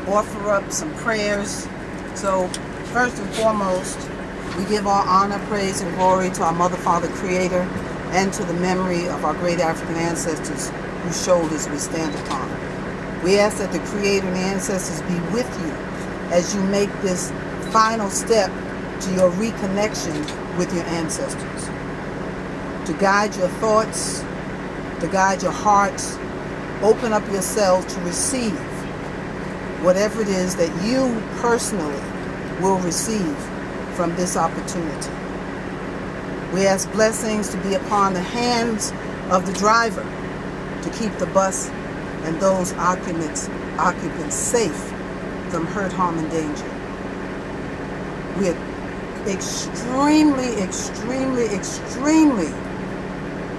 offer up some prayers. So first and foremost, we give all honor, praise, and glory to our Mother, Father, Creator, and to the memory of our great African ancestors whose shoulders we stand upon. We ask that the Creator and the ancestors be with you as you make this final step to your reconnection with your ancestors. To guide your thoughts, to guide your hearts, open up yourself to receive whatever it is that you personally will receive from this opportunity. We ask blessings to be upon the hands of the driver to keep the bus and those occupants safe from hurt, harm, and danger. We are extremely, extremely, extremely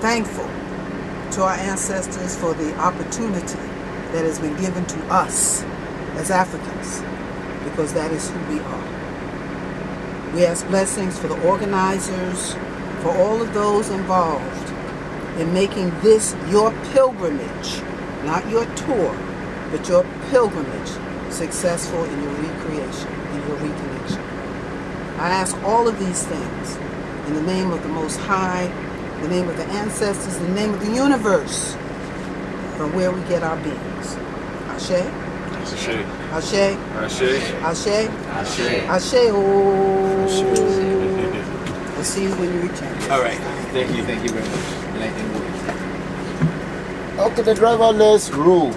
thankful to our ancestors for the opportunity that has been given to us as Africans, because that is who we are. We ask blessings for the organizers, for all of those involved in making this your pilgrimage, not your tour, but your pilgrimage, successful in your recreation, in your reconnection. I ask all of these things in the name of the Most High, the name of the ancestors, the name of the universe, from where we get our beings. Ashe? Ashe. Ashe. Ashe. Ashe. Ashe. Ashe. Oh. We'll see you when you return. All right. Thank you very much. Okay, the driverless rule.